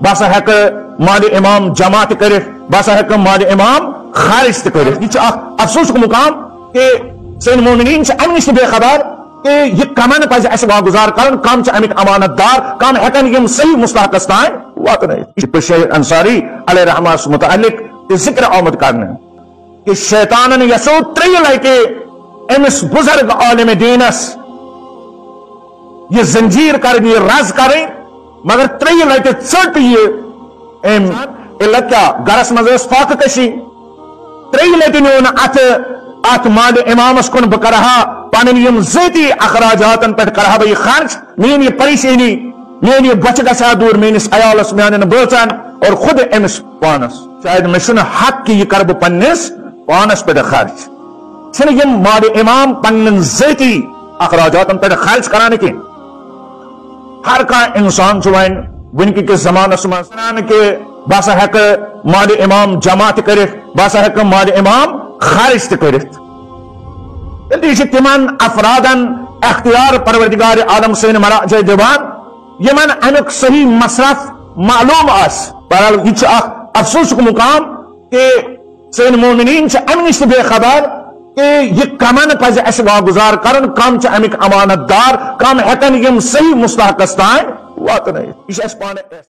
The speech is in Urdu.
بس ہیک مال امام جمع کر بس ہیک مال امام خارج کر یہ افسوس مقام کہ سن مومنین امہ نش بے خبر کہ یہ کمن پہ اس واگزار کرن کم امیک امانت دار کم ہیکن یم صحیح مستحقس تان واتن بشیر انصاری علیہ رحمہ متعلق ذکر آمد کرنے کہ شیطان یسو 3 لٹہ امس بزرگ عالم دینس یہ زنجیر کریں یہ رز کریں مگر 3 لٹہ ژٹ یہ علت کیا گرس مز فاقہ کشی 3 لٹہ نیو ات مال امامس کن بہ کرہا پن یم ذاتی اخراجات پہ کرہا بہ یہ خرچ مین یہ پریشانی مین یہ بچہ گژھا دور میس عیالس میان بچن اور خود امس پانس شاید مے حق کہ یہ کر بہ پنس پانس پہ خرچ چھ یم مال امام پن ذاتی اخراجات پہ خرچ کران کی ہر کان انسان ونک کس زمانس من کہ بہ سا ہیک مال امام جمع کر بہ سا ہیک مال امام خارج کرت یہ تمن افرادن اختیار پروردگار عالم سن مراجع دیوان یمن امیک صحیح مصرف معلوم آس بہرحال یہ افسوس مقام کہ سن مومنین امہ نش بے خبر کہ یہ کمن پہ اس واگزار کرن کم امیک امانت دار کم ہیکن یم صحیح مستحقس تان واتن یہ پانے